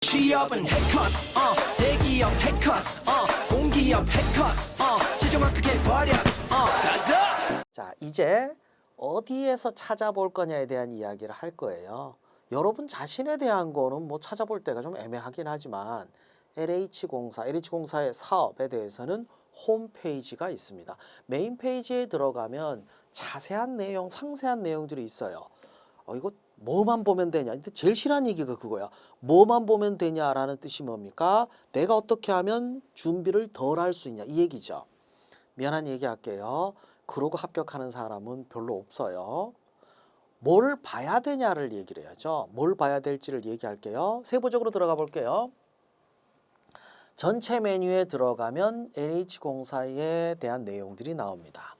취업은 해커스 대기업 해커스 공기업 해커스 시중을 크게 버렸어 가자. 자, 이제 어디에서 찾아볼 거냐에 대한 이야기를 할 거예요. 여러분 자신에 대한 거는 뭐 찾아볼 때가 좀 애매하긴 하지만 LH공사의 사업에 대해서는 홈페이지가 있습니다. 메인 페이지에 들어가면 자세한 내용, 상세한 내용들이 있어요. 이거 뭐만 보면 되냐? 근데 제일 싫어하는 얘기가 그거야. 뭐만 보면 되냐라는 뜻이 뭡니까? 내가 어떻게 하면 준비를 덜 할 수 있냐 이 얘기죠. 미안한 얘기 할게요. 그러고 합격하는 사람은 별로 없어요. 뭘 봐야 되냐를 얘기를 해야죠. 뭘 봐야 될지를 얘기할게요. 세부적으로 들어가 볼게요. 전체 메뉴에 들어가면 LH공사에 대한 내용들이 나옵니다.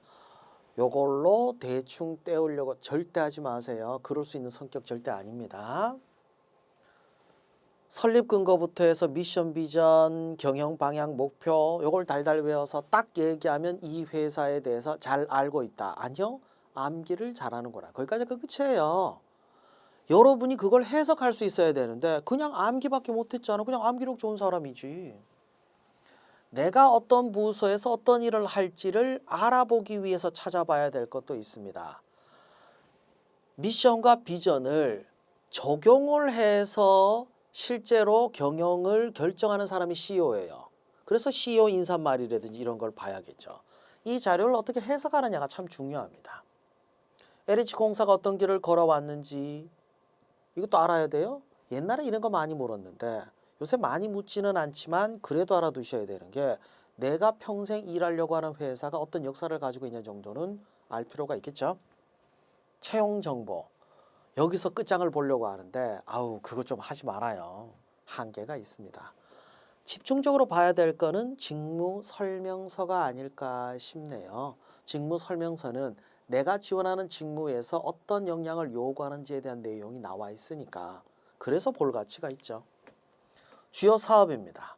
요걸로 대충 떼우려고 절대 하지 마세요. 그럴 수 있는 성격 절대 아닙니다. 설립 근거부터 해서 미션, 비전, 경영 방향, 목표 요걸 달달 외워서 딱 얘기하면 이 회사에 대해서 잘 알고 있다. 아니요. 암기를 잘하는 거라. 거기까지가 끝이에요. 여러분이 그걸 해석할 수 있어야 되는데 그냥 암기밖에 못했잖아. 그냥 암기력 좋은 사람이지. 내가 어떤 부서에서 어떤 일을 할지를 알아보기 위해서 찾아봐야 될 것도 있습니다. 미션과 비전을 적용을 해서 실제로 경영을 결정하는 사람이 CEO예요. 그래서 CEO 인사말이라든지 이런 걸 봐야겠죠. 이 자료를 어떻게 해석하느냐가 참 중요합니다. LH공사가 어떤 길을 걸어왔는지 이것도 알아야 돼요. 옛날에 이런 거 많이 물었는데 요새 많이 묻지는 않지만 그래도 알아두셔야 되는 게 내가 평생 일하려고 하는 회사가 어떤 역사를 가지고 있냐 정도는 알 필요가 있겠죠. 채용 정보. 여기서 끝장을 보려고 하는데 그거 좀 하지 말아요. 한계가 있습니다. 집중적으로 봐야 될 거는 직무 설명서가 아닐까 싶네요. 직무 설명서는 내가 지원하는 직무에서 어떤 역량을 요구하는지에 대한 내용이 나와 있으니까 그래서 볼 가치가 있죠. 주요 사업입니다.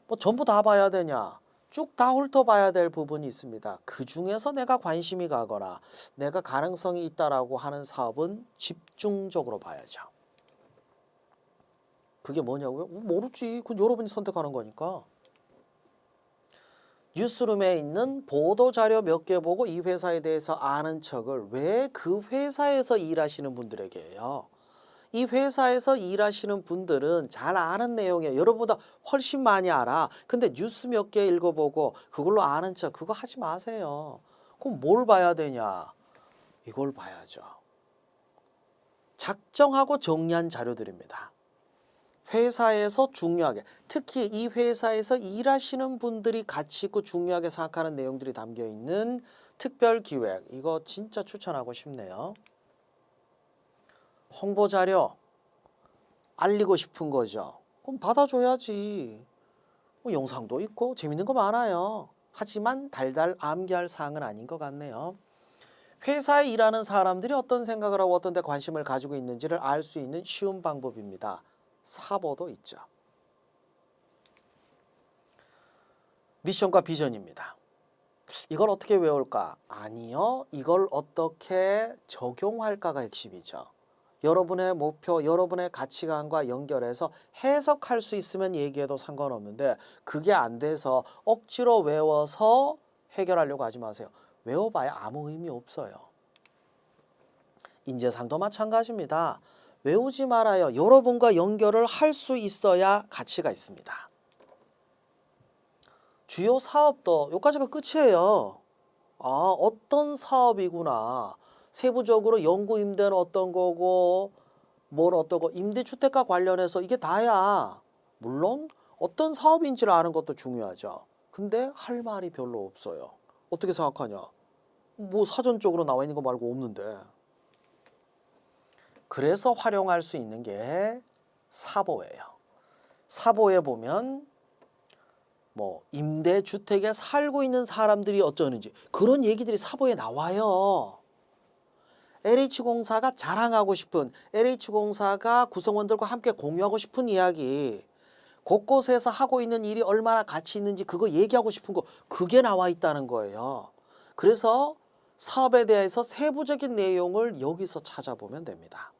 뭐 전부 다 봐야 되냐? 쭉 다 훑어봐야 될 부분이 있습니다. 그 중에서 내가 관심이 가거나 내가 가능성이 있다라고 하는 사업은 집중적으로 봐야죠. 그게 뭐냐고요? 모르지. 그건 여러분이 선택하는 거니까. 뉴스룸에 있는 보도자료 몇 개 보고 이 회사에 대해서 아는 척을 왜 그 회사에서 일하시는 분들에게 해요. 이 회사에서 일하시는 분들은 잘 아는 내용이에요. 여러분보다 훨씬 많이 알아. 근데 뉴스 몇 개 읽어보고 그걸로 아는 척 그거 하지 마세요. 그럼 뭘 봐야 되냐? 이걸 봐야죠. 작정하고 정리한 자료들입니다. 회사에서 중요하게 특히 이 회사에서 일하시는 분들이 가치 있고 중요하게 생각하는 내용들이 담겨있는 특별기획 이거 진짜 추천하고 싶네요. 홍보자료 알리고 싶은 거죠. 그럼 받아줘야지. 뭐 영상도 있고 재밌는 거 많아요. 하지만 달달 암기할 사항은 아닌 것 같네요. 회사에 일하는 사람들이 어떤 생각을 하고 어떤 데 관심을 가지고 있는지를 알 수 있는 쉬운 방법입니다. 사보도 있죠. 미션과 비전입니다. 이걸 어떻게 외울까? 아니요. 이걸 어떻게 적용할까가 핵심이죠. 여러분의 목표, 여러분의 가치관과 연결해서 해석할 수 있으면 얘기해도 상관없는데 그게 안 돼서 억지로 외워서 해결하려고 하지 마세요. 외워봐야 아무 의미 없어요. 인재상도 마찬가지입니다. 외우지 말아요. 여러분과 연결을 할 수 있어야 가치가 있습니다. 주요 사업도 여기까지가 끝이에요. 어떤 사업이구나. 세부적으로 연구 임대는 어떤 거고 뭘 어떠고 임대주택과 관련해서 이게 다야. 물론 어떤 사업인지를 아는 것도 중요하죠. 근데 할 말이 별로 없어요. 어떻게 생각하냐? 뭐 사전적으로 나와 있는 거 말고 없는데. 그래서 활용할 수 있는 게 사보예요. 사보에 보면 뭐 임대주택에 살고 있는 사람들이 어쩌는지 그런 얘기들이 사보에 나와요. LH공사가 자랑하고 싶은 LH공사가 구성원들과 함께 공유하고 싶은 이야기 곳곳에서 하고 있는 일이 얼마나 가치 있는지 그거 얘기하고 싶은 거 그게 나와 있다는 거예요. 그래서 사업에 대해서 세부적인 내용을 여기서 찾아보면 됩니다.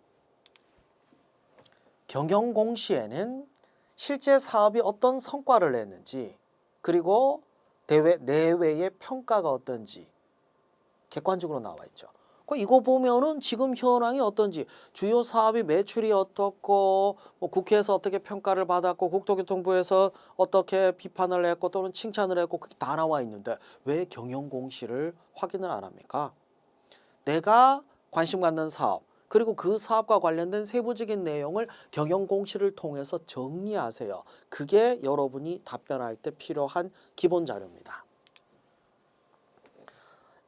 경영공시에는 실제 사업이 어떤 성과를 냈는지, 그리고 대외 내외의 평가가 어떤지 객관적으로 나와 있죠. 이거 보면은 지금 현황이 어떤지, 주요 사업이 매출이 어떻고, 뭐 국회에서 어떻게 평가를 받았고, 국토교통부에서 어떻게 비판을 했고 또는 칭찬을 했고, 그게 다 나와 있는데 왜 경영공시를 확인을 안 합니까? 내가 관심 갖는 사업, 그리고 그 사업과 관련된 세부적인 내용을 경영공시를 통해서 정리하세요. 그게 여러분이 답변할 때 필요한 기본 자료입니다.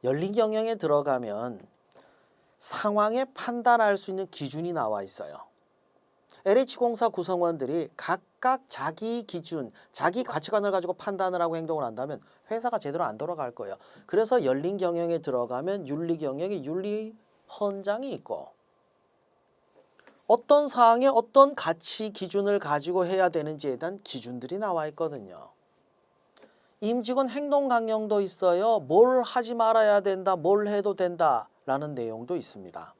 열린 경영에 들어가면 상황에 판단할 수 있는 기준이 나와 있어요. LH공사 구성원들이 각각 자기 기준, 자기 가치관을 가지고 판단을 하고 행동을 한다면 회사가 제대로 안 돌아갈 거예요. 그래서 열린 경영에 들어가면 윤리 경영의 윤리 헌장이 있고, 어떤 사항에 어떤 가치 기준을 가지고 해야 되는지에 대한 기준들이 나와 있거든요. 임직원 행동 강령도 있어요. 뭘 하지 말아야 된다, 뭘 해도 된다 라는 내용도 있습니다.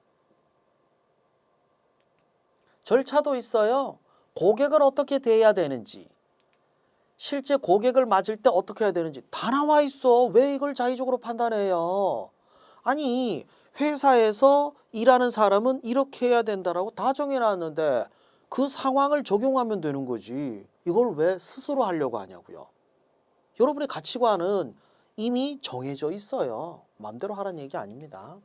절차도 있어요. 고객을 어떻게 대해야 되는지, 실제 고객을 맞을 때 어떻게 해야 되는지 다 나와 있어. 왜 이걸 자의적으로 판단해요? 아니, 회사에서 일하는 사람은 이렇게 해야 된다라고 다 정해놨는데 그 상황을 적용하면 되는 거지. 이걸 왜 스스로 하려고 하냐고요. 여러분의 가치관은 이미 정해져 있어요. 마음대로 하라는 얘기 아닙니다.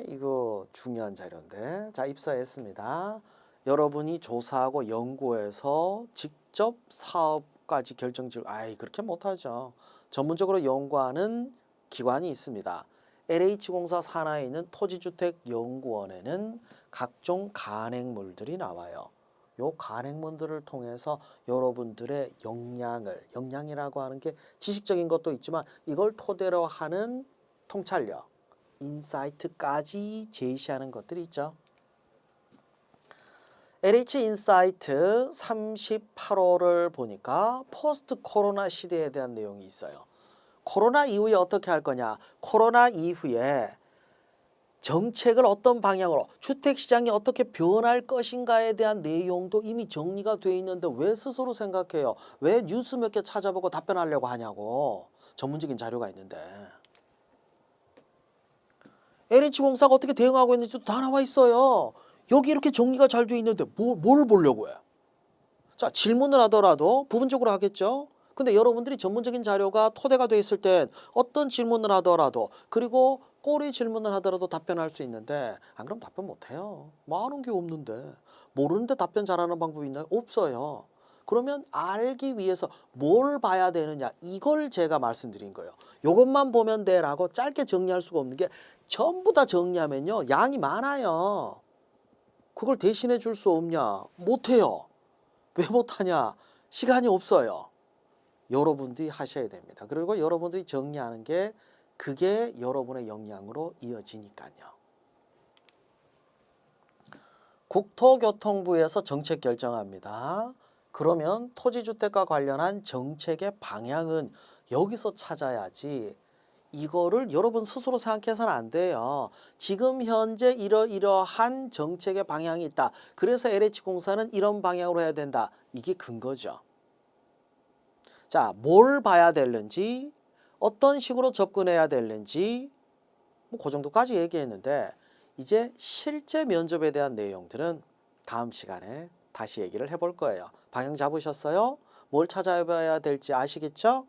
이거 중요한 자료인데. 자, 입사했습니다. 여러분이 조사하고 연구해서 직접 사업까지 결정지을, 그렇게 못하죠. 전문적으로 연구하는 기관이 있습니다. LH공사 산하에 있는 토지주택연구원에는 각종 간행물들이 나와요. 요 간행문들을 통해서 여러분들의 역량이라고 하는 게 지식적인 것도 있지만 이걸 토대로 하는 통찰력, 인사이트까지 제시하는 것들이 있죠. LH 인사이트 38호를 보니까 포스트 코로나 시대에 대한 내용이 있어요. 코로나 이후에 어떻게 할 거냐, 코로나 이후에 정책을 어떤 방향으로, 주택시장이 어떻게 변할 것인가에 대한 내용도 이미 정리가 돼 있는데 왜 스스로 생각해요? 왜 뉴스 몇 개 찾아보고 답변하려고 하냐고. 전문적인 자료가 있는데. LH공사가 어떻게 대응하고 있는지도 다 나와 있어요. 여기 이렇게 정리가 잘 돼 있는데 뭘 보려고 해? 자, 질문을 하더라도 부분적으로 하겠죠. 근데 여러분들이 전문적인 자료가 토대가 돼 있을 땐 어떤 질문을 하더라도, 그리고 꼬리 질문을 하더라도 답변할 수 있는데, 안 그럼 답변 못해요. 많은 게 없는데. 모르는데 답변 잘하는 방법이 있나요? 없어요. 그러면 알기 위해서 뭘 봐야 되느냐, 이걸 제가 말씀드린 거예요. 이것만 보면 돼 라고 짧게 정리할 수가 없는 게, 전부 다 정리하면요 양이 많아요. 그걸 대신해 줄 수 없냐? 못해요. 왜 못하냐? 시간이 없어요. 여러분들이 하셔야 됩니다. 그리고 여러분들이 정리하는 게 그게 여러분의 역량으로 이어지니까요. 국토교통부에서 정책 결정합니다. 그러면 토지주택과 관련한 정책의 방향은 여기서 찾아야지, 이거를 여러분 스스로 생각해서는 안 돼요. 지금 현재 이러이러한 정책의 방향이 있다. 그래서 LH공사는 이런 방향으로 해야 된다. 이게 근거죠. 자, 뭘 봐야 되는지, 어떤 식으로 접근해야 되는지, 그 정도까지 얘기했는데, 이제 실제 면접에 대한 내용들은 다음 시간에 다시 얘기를 해볼 거예요. 방향 잡으셨어요? 뭘 찾아봐야 될지 아시겠죠?